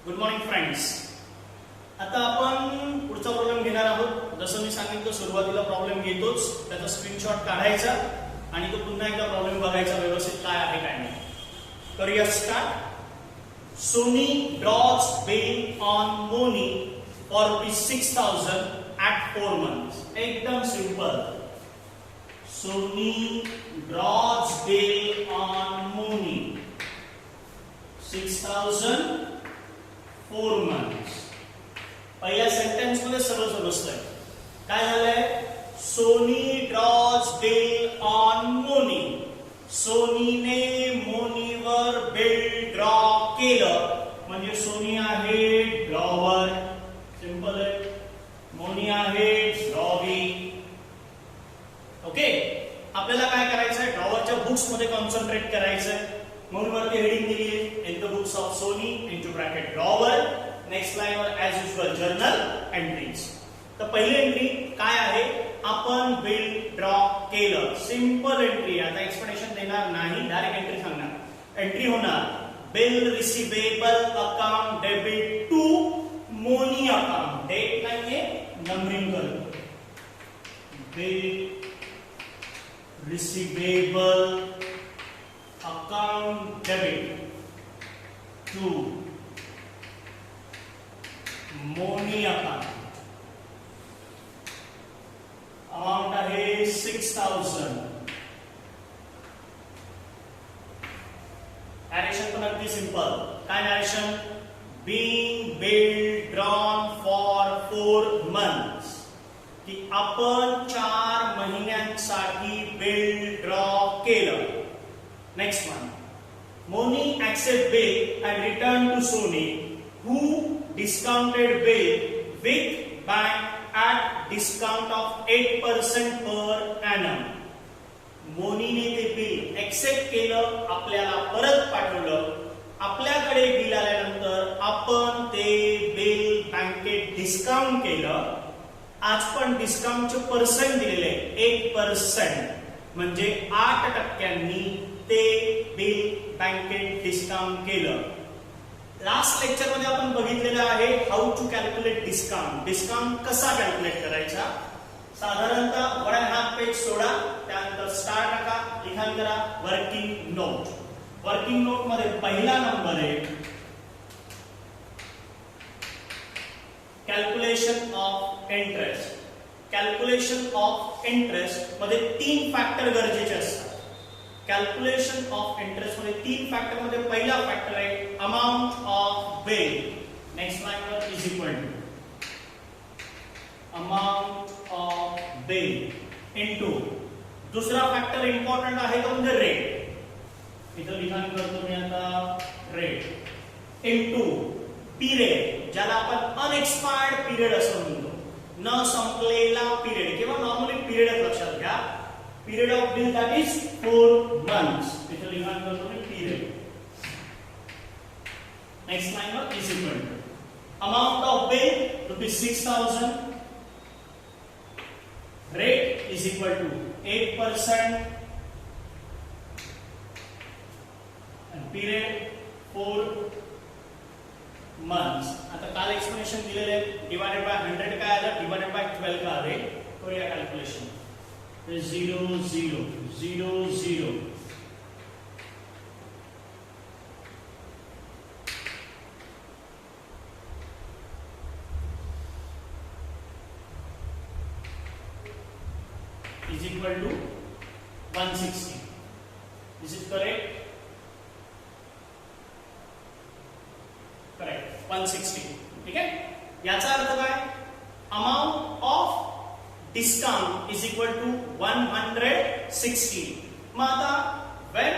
Good morning friends. आता आपण पुढचा प्रॉब्लेम घेणार आहोत. जसं मी सांगितलं सुरुवातीला प्रॉब्लेम घेतोच, त्याचा स्क्रीनशॉट काढायचा आणि तो पुन्हा एकदा प्रॉब्लेम बघायचा व्यवस्थित काय आहे काय नाही. करूया start. Soni draws bill on Moni for ₹6,000 at 4 months. एकदम सिंपल. Soni draws bill on Moni 6,000 4 months. पहिल्या सेंटेन्स मध्ये सगळं समजतंय. काय झालंय? Soni draws bill on Moni. सोनीने मोनीवर बिल ड्रॉ केलं म्हणजे सोनी आहे ड्रॉवर. सिंपल आहे. मोनी आहे ड्रॉवी. ओके. आपल्याला काय करायचंय? ड्रॉवरच्या बुक्स मध्ये कॉन्सन्ट्रेट करायचंय. म्हणून वरती हेडिंग दिली आहे, in the books of Soni into bracket drawer. Next लाईनवर ॲज युजुअल जर्नल एंट्रीज. तर पहिली एंट्री काय आहे? आपण बिल ड्रॉ केलं. Simple entry. आता एक्सप्लेनेशन देणार नाही, डायरेक्ट एंट्री सांगणार. एंट्री होणार bill receivable account debit to Moni account. Date नाहीये, नंबरिंग करतो. Bill receivable account debit to Moni account. Amount आहे 6,000. नॅरेशन पण अगदी सिंपल. काय narration? Being bill drawn for 4 months. की आपण 4 महिन्यांसाठी बिल ड्रॉ केलं. Next one. Moni accept bill and return to Sony who discounted bill with bank at discount of 8% per annum. मोनीने ते bill accept केलं, आपल्याला परत पाठवलं. आपल्याकडे बिल आल्यानंतर आपण ते बिल बँकेत डिस्काउंट केलं. आज पण डिस्काउंटचे पर्सेंट दिलेले 8%, म्हणजे 8% ते बिल बँकेत डिस्काउंट केलं. लास्ट लेक्चर मध्ये आपण बघितलेलं आहे how to calculate discount. Discount कसा कॅल्क्युलेट करायचा. साधारणतः 1.5 पेज सोडा, त्यानंतर स्टार टाका, लिखाण करा. Working note. वर्किंग नोट मध्ये पहिला नंबर आहे calculation of interest. Calculation of interest मध्ये 3 फॅक्टर गरजेचे असतात. कॅल्क्युलेशन ऑफ इंटरेस्ट मध्ये 3 फॅक्टर मध्ये पहिला फॅक्टर आहे अमाउंट ऑफ बिल. नेक्स्ट लाईनवर is equal to amount of bill into दुसरा फॅक्टर इम्पॉर्टंट आहे तो म्हणजे रेट. इथं लिखाण करतो मी आता रेट इनटू पिरियड, ज्याला आपण अनएक्सपायर्ड पिरियड असं म्हणतो. न संपलेला पिरियड किंवा नॉर्मली पिरियड लक्षात घ्या. Period of bill that is 4 months. इथे लिखाण करतो मी period. Next line वर is equal to amount of bill ₹6,000. Rate is equal to 8% and period 4 months. आता काल एक्सप्लेनेशन दिलेले आहे. डिवाइडेड बाय 100 काय आलं, डिवाइडेड बाय 12 का आले. करूया calculation. 0 0 0 0 is equal to 160. Is it correct? Correct. 160. ठीक आहे. याचा अर्थ काय? Amount of discount is equal to 160. मग आता when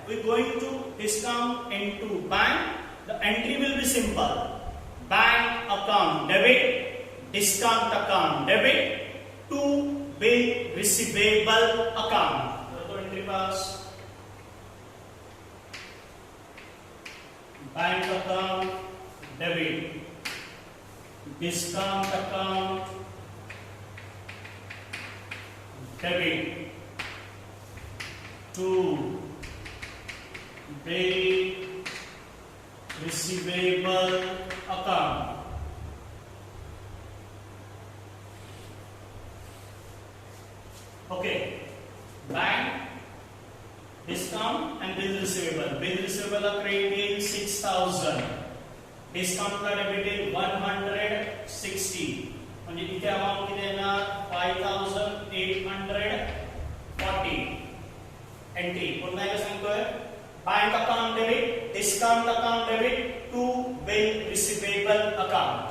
we going to discount into bank, the entry will be simple. Bank account debit, discount account debit to bill receivable account. तो entry pass. Bank account debit, discount account debit to bill receivable account. Okay, bank discount and bill receivable. Bill receivable credited 6,000, discount debited 160. म्हणजे इथे amount किती येणार 5,840. Entry पुन्हा एकदा सांगतोय, bank account debit, discount account debit to bill receivable account.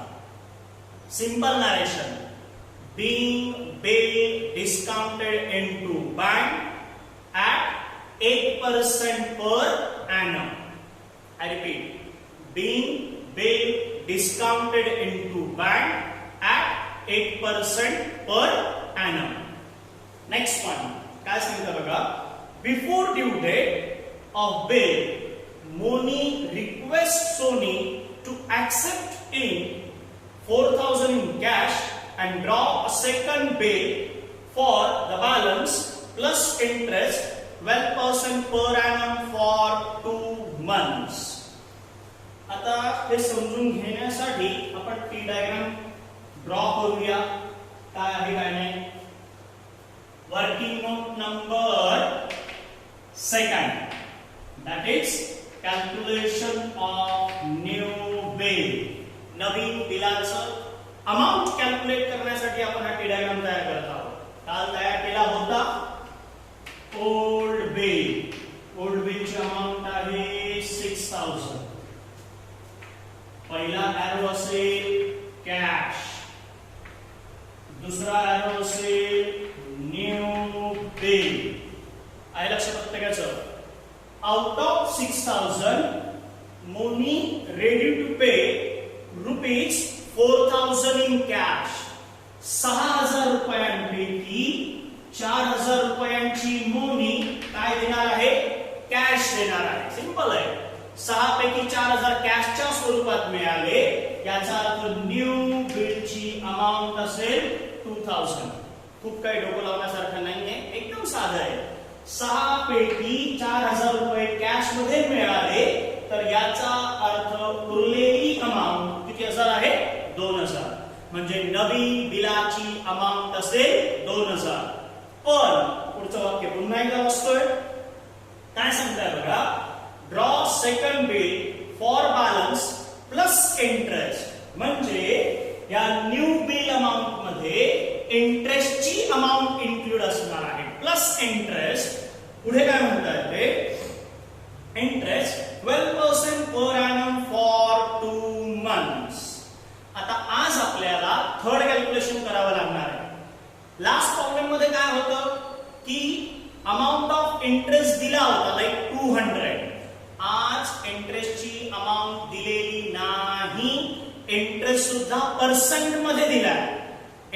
Simple narration. Being bill discounted into bank at 8% per annum. I repeat, being bill discounted into bank at 8% per annum. Next one, काय सांगितलं बघा, before due date of bill, Moni requests Sony to accept in 4,000 in cash and draw a second bill for the balance plus interest 12% per annum for 2 months. आता हे समजून घेण्यासाठी आपण T diagram draw करूया. काय आहे काय नाही. Working note number 2, that is calculation of new bill. नवीन बिलाचं अमाउंट कॅल्क्युलेट करण्यासाठी आपण हा टी डायग्राम तयार करत आहोत. काल तयार केला होता ओल्ड बिल. ओल्ड बिलची अमाउंट आहे 6,000. पहिला एरो असेल कॅश, दुसरा एरो असेल न्यू बिल. आहे लक्ष प्रत्येकाचं. Out of 6,000 Moni ready to pay rupees 4,000 in cash. 6,000 रुपयांपैकी 4,000 रुपयांची मोनी काय देणार आहे, कॅश देणार आहे. सिंपल आहे. 6 पैकी 4,000 कॅशच्या स्वरूपात मिळाले. याचा अर्थ न्यू बिलची अमाउंट असेल 2,000. खूप काही डोकं लावण्यासारखं नाहीये, एकदम साधं आहे. 6 पैकी 4,000 रुपये कॅश मध्ये मिळाले तर याचा अर्थ उरलेली अमाउंट किती असणार आहे, 2,000. म्हणजे नवीन बिलाची अमाउंट असेल 2,000. पण पुढचं वाक्य पुन्हा एकदा वाचतोय. काय सांगताय बघा, draw second bill for balance plus interest. म्हणजे या न्यू बिल अमाउंट मध्ये इंटरेस्टची अमाउंट इन्क्लूड असणार आहे, प्लस इंटरेस्ट. पुढे काय म्हणताय ते, interest 12% per annum for 2 months. आता आज आपल्याला थर्ड कॅल्क्युलेशन करावं लागणार आहे. लास्ट प्रॉब्लेम मध्ये काय होतं की अमाउंट ऑफ इंटरेस्ट दिला होता लाईक 200. आज इंटरेस्टची अमाउंट दिलेली नाही. इंटरेस्ट सुद्धा पर्सेंट मध्ये दिलाय.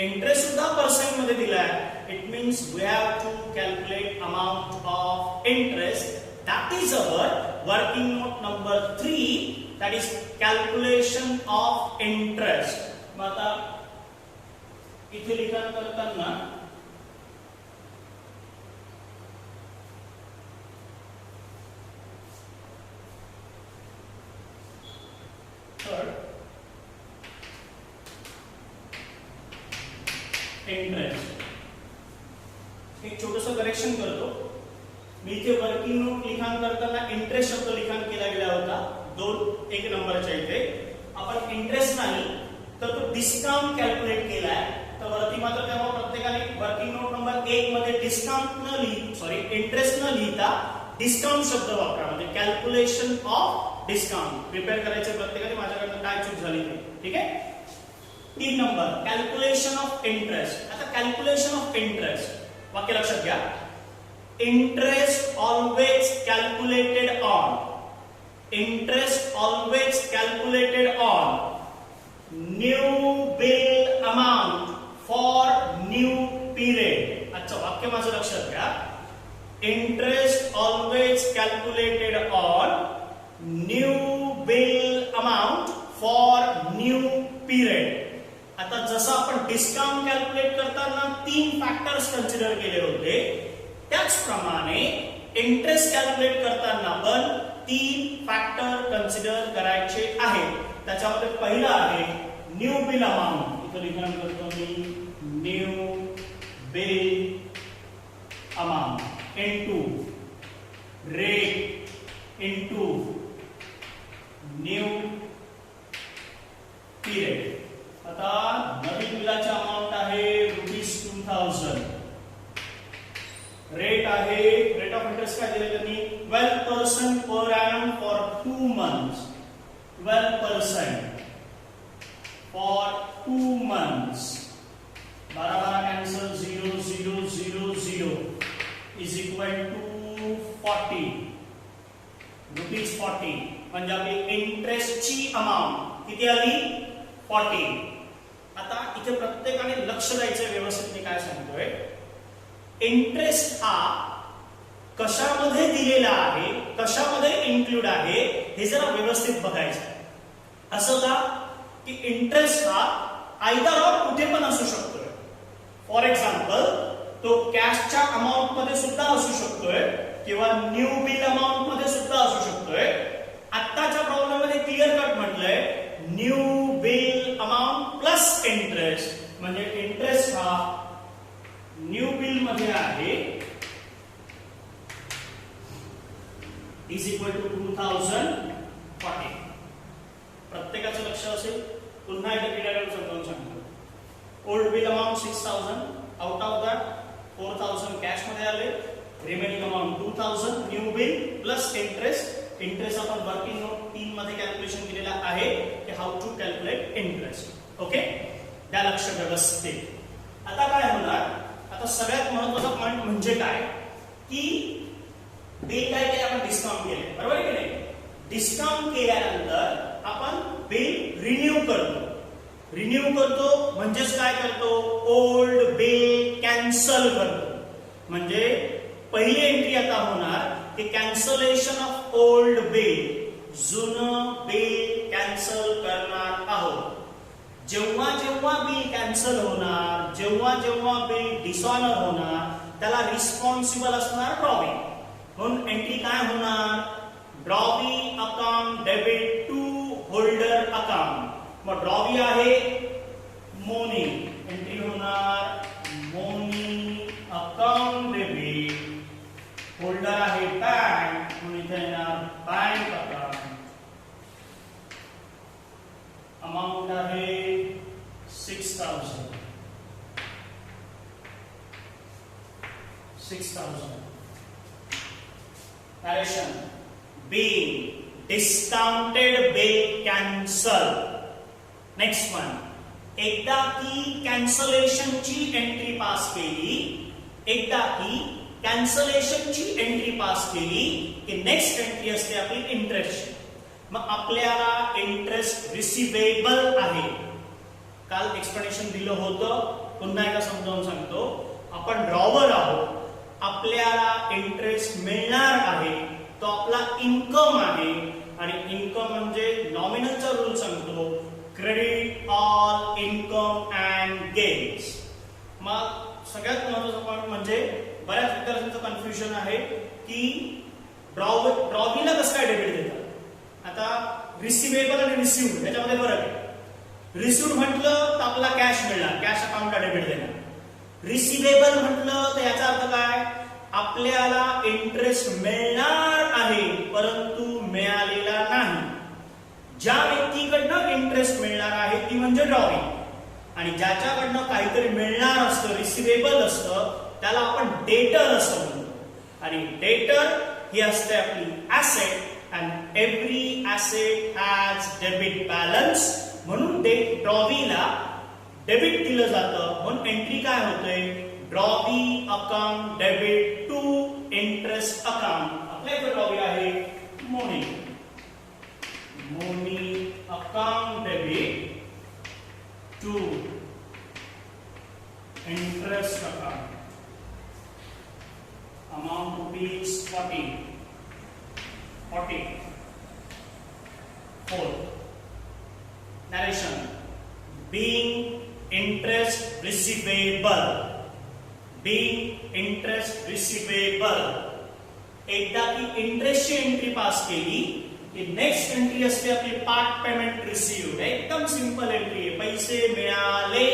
इंटरेस्ट सुद्धा पर्सेंट मध्ये दिलाय. It means we have to calculate amount of interest. That is our working note number 3, that is calculation of interest. आता इथे लिखाण करताना इंटरेस्ट एक छोटंसं करेक्शन करतो. मी इथे वर्किंग नोट लिखाण करताना इंटरेस्ट शब्द लिखाण केला गेला होता 1 नंबरच्या इथे. आपण इंटरेस्ट नाही तर तो डिस्काउंट कॅल्क्युलेट केलाय. तर वरती मात्र तेव्हा प्रत्येकाने वर्किंग नोट नंबर 1 मध्ये डिस्काउंट इंटरेस्ट न लिहिता डिस्काउंट शब्द वापरा. म्हणजे कॅल्क्युलेशन ऑफ डिस्काउंट प्रिपेअर करायचे प्रत्येकाने. माझ्याकडनं काय चूक झाली नाही, ठीक आहे. 3 नंबर कॅल्क्युलेशन ऑफ इंटरेस्ट. आता कॅल्क्युलेशन ऑफ इंटरेस्ट वाक्य लक्षात घ्या. Interest always calculated on. Interest always calculated on new bill amount for new period. अच्छा वाक्य माझं लक्षात घ्या. Interest always calculated on new bill amount for new period. आता जसं आपण डिस्काउंट कॅल्क्युलेट करताना 3 फॅक्टर्स कन्सिडर केले होते, त्याचप्रमाणे इंटरेस्ट कॅल्क्युलेट करताना पण तीन फॅक्टर कन्सिडर करायचे आहेत. त्याच्यामध्ये पहिला आहे न्यू बिल अमाउंट. इथं लिखाण करतो मी new bill amount into rate into new period. आता नवीन बिलाचा अमाउंट आहे ₹2000. रेट आहे रेट ऑफ इंटरेस्ट काय दिले त्यांनी 12% per annum for 2 months. 12% for 2 months. 12 cancel 0 0 0 0 is equal to 40 ₹40. म्हणजे आपली इंटरेस्टची अमाउंट किती आली 40. आता इथे प्रत्येकाने लक्ष द्यायचं व्यवस्थित. मी काय सांगतोय इंटरेस्ट हा कशामध्ये दिलेला आहे कशामध्ये इन्क्लूड आहे हे जरा व्यवस्थित बघायचं. असं का की इंटरेस्ट हा आयदर ऑर कुठे पण असू शकतोय. फॉर एक्झाम्पल तो कॅशच्या अमाउंट मध्ये सुद्धा असू शकतोय किंवा न्यू बिल अमाउंट मध्ये सुद्धा असू शकतोय. आत्ताच्या प्रॉब्लेम मध्ये क्लिअर कट म्हटलंय new bill amount plus interest. म्हणजे इंटरेस्ट हा न्यू बिल मध्ये आहे इज इक्वल टू 2040. प्रत्येकाचं लक्ष असेल. पुन्हा एकदा क्लिअर समजावून सांगतो. Old bill amount 6000. Out of that 4000 cash मध्ये आले. Remaining amount 2000 new bill plus interest. Interest आपण वर्किंग नोट 3 मध्ये कॅल्क्युलेशन केलेला आहे की how to calculate interest. Okay द्या लक्ष व्यवस्थित. आता काय होणार आता सगळ्यात महत्त्वाचा पॉइंट म्हणजे काय की बिल काय केलं आपण डिस्काउंट केले बरोबर आहे की नाही. डिस्काउंट केल्यानंतर आपण बिल रिन्यू करतो. रिन्यू करतो म्हणजेच काय करतो ओल्ड बिल कॅन्सल करतो. म्हणजे पहिली एंट्री आता होणार की कॅन्सलेशन ऑफ ओल्ड बिल. जुनं बिल कॅन्सल करणार आहोत. जेव्हा जेव्हा बिल कॅन्सल होणार जेव्हा जेव्हा बिल डिसऑनर होणार त्याला रिस्पॉन्सिबल असणार ड्रॉवी. म्हणून एंट्री काय होणार drawee account debit to holder account. मग ड्रॉवी आहे मोनी. एंट्री होणार मोनी अकाउंट डेबिट. होल्डर आहे बँक म्हणून इथे येणार बँक अकाउंट. अमाउंट आहे 6000. 6000. Narration being discounted bill cancel. Next one एकदा की कॅन्सलेशनची एंट्री पास केली एकदा की कॅन्सलेशनची एंट्री पास केली की नेक्स्ट एंट्री असते आपली इंटरेस्ट. मग आपल्याला इंटरेस्ट रिसिवेबल आहे. काल एक्सप्लेनेशन दिलं होतं पुन्हा एकदा समजावून सांगतो. आपण ड्रॉवर आहोत. आपल्याला इंटरेस्ट मिळणार आहे तो आपला इन्कम आहे आणि इन्कम म्हणजे नॉमिनलचा रूल सांगतो credit all income and gains. मग सगळ्यात महत्त्वाचा पॉईंट म्हणजे बऱ्याच विद्यार्थ्यांचं कन्फ्युजन आहे की ड्रॉवीला कसं काय डेबिट देतात. आता रिसिवेबल आणि रिसिव्ड याच्यामध्ये फरक आहे. रिसिव्ड म्हटलं तर आपला कॅश मिळणार कॅश अकाउंटला डेबिट देणार. रिसिवेबल म्हटलं तर याचा अर्थ काय आपल्याला इंटरेस्ट मिळणार आहे परंतु मिळालेला नाही. ज्या व्यक्तीकडनं इंटरेस्ट मिळणार आहे ती म्हणजे ड्रॉवी आणि ज्याच्याकडनं काहीतरी मिळणार असतं रिसिवेबल असतं त्याला आपण डेटर असं म्हणतो. आणि डेटर ही असते आपली asset and every asset has debit balance. म्हणून ड्रॉवीला डेबिट दिलं जातं. म्हणून एंट्री काय होते drawee account debit to interest account. आपल्या इथे ड्रॉवी आहे Moni. Moni account debit to interest account. Amount rupees 40. 4. Narration being interest receivable. Being interest receivable. एकदा की इंटरेस्टची एंट्री पास केली की नेक्स्ट एंट्री असते आपली पार्ट पेमेंट रिसीव्ड. एकदम सिंपल एंट्री आहे. पैसे मिळाले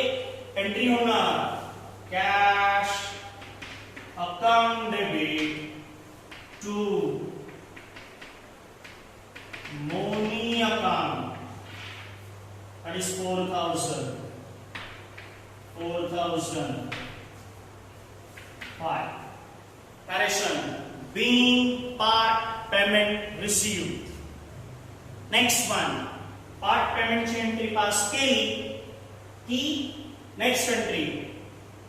एंट्री होणार cash account debit to Moni account. That is 4,000. 4,005. Correction. Being part payment received. Next one. Part payment ची एंट्री पास केली की next entry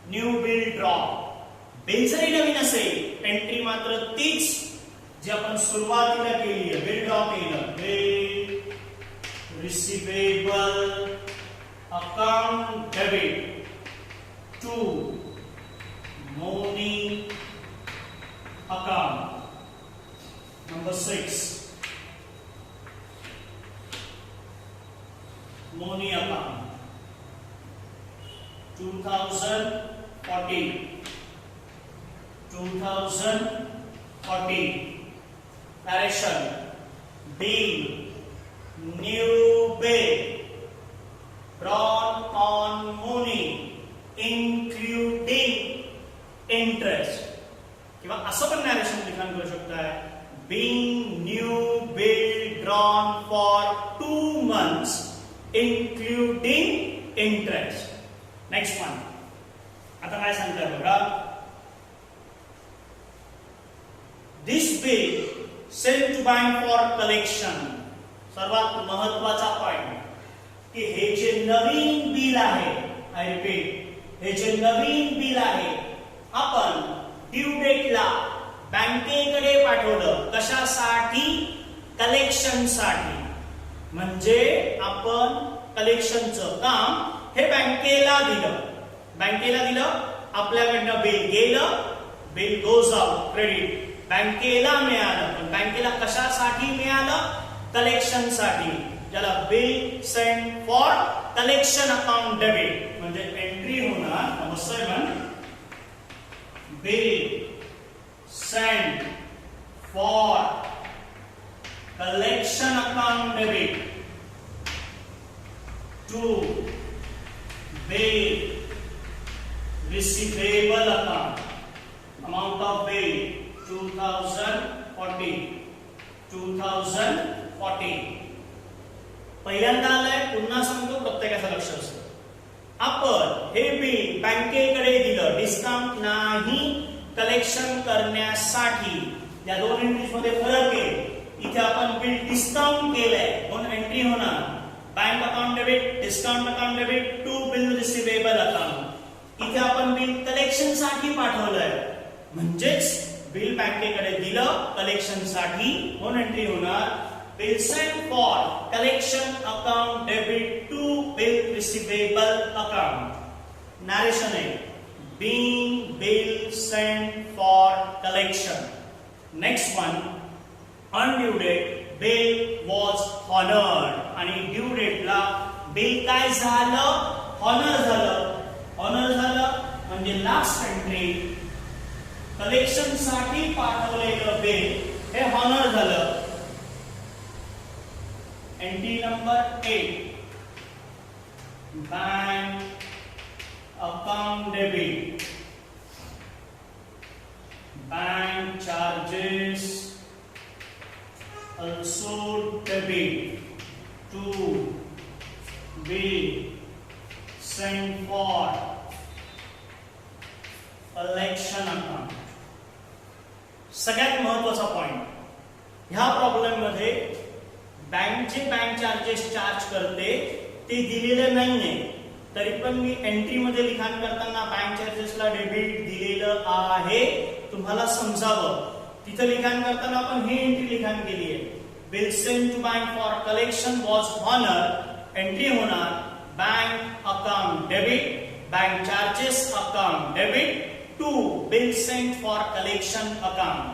new bill draw. Bill जरी नवीन असेल एंट्री मात्र तीच जी आपण सुरुवातीला केली आहे. बिल ड्रॉ केलं. Bill receivable account debit to money account. Number 6, money account 2014. Narration. Bill new bill drawn on money including interest. किंवा असं पण नॅरेशन लिखाण करू शकताय. being new bill drawn for 2 months including interest. Next one. आता काय सांगताय बघा. this bill sent to bank for collection. सर्वात महत्वाचा पॉइंट की हे जे नवीन बिल आहे, आय रिपीट, हे जे नवीन बिल आहे आपण ड्यू डेटला बँकेकडे पाठवलं. कशासाठी? कलेक्शनसाठी. म्हणजे आपण कलेक्शनचं काम हे बँकेला दिलं. आपल्याकडनं बिल गेलं. Bill goes out credit. बँकेला मिळालं. पण बँकेला कशासाठी मिळालं? कलेक्शन साठी. ज्याला bill send for collection account debit म्हणजे एंट्री होणार. Number 7, bill send for collection account debit to bill receivable account. Amount of bill 2014. पहिल्यांदा आलंय. पुन्हा सांगतो, प्रत्येकाचं लक्ष असतं. आपण हे बिल बँकेकडे दिलं डिस्काउंट नाही, कलेक्शन करण्यासाठी. या दोन एंट्रीज मध्ये फरक आहे. इथे आपण बिल डिस्काउंट केलंय म्हणून एंट्री होणार bank account debit discount account debit to bill receivable account. इथे आपण बिल कलेक्शन साठी पाठवलंय म्हणजेच बिल बँकेकडे दिलं कलेक्शन साठी म्हणून एंट्री होणार bill send for collection account debit to bill receivable account. Narration आहे being bill sent for collection. Next one, on due date bill was honored. आणि ड्यू डेटला बिल काय झालं? हॉनर झालं. म्हणजे लास्ट एंट्री कलेक्शन साठी पाठवलेलं बिल हे हॉनर झालं. Entry number 8, bank account debit. Bank charges also debit to be sent for collection account. सगळ्यात महत्वाचा पॉइंट ह्या प्रॉब्लेम मध्ये बँक जे बँक चार्जेस चार्ज करते ते दिलेले नाहीये. तरी पण मी एंट्री मध्ये लिखाण करताना बँक चार्जेसला डेबिट दिलेलं आहे तुम्हाला समजावं. तिथे लिखाण करताना आपण ही एंट्री लिखाण केली आहे. Bill send to bank for collection was honour. Entry होणार bank account debit bank charges account debit to bill send for collection account.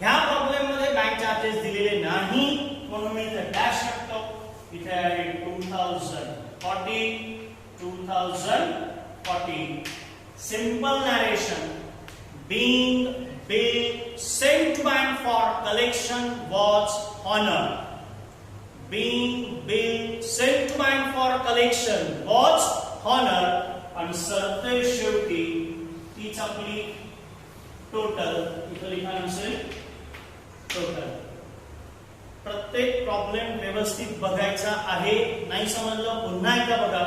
ह्या प्रॉब्लेम मध्ये बँक चार्जेस दिलेले नाही म्हणून मी इथे डॅश टाकतो. इथे आहे 2014. Simple narration. Being bill sent to bank for collection was honored. Bill sent to bank for collection was honored. आणि सरते शेवटी तीच आपली टोटल इथं लिखाण असेल टोटल. प्रत्येक प्रॉब्लेम व्यवस्थित बघायचा आहे. नाही समजलं पुन्हा एकदा बघा.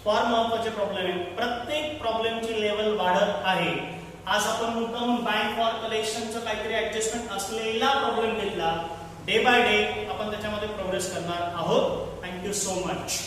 फार महत्वाचे प्रॉब्लेम आहे. प्रत्येक प्रॉब्लेमची लेवल वाढत आहे. आज आपण मुद्दाम बँक फॉर कलेक्शनचं काहीतरी ऍडजस्टमेंट असलेला प्रॉब्लेम घेतला. डे बाय डे आपण त्याच्यामध्ये प्रोग्रेस करणार आहोत. Thank you so much.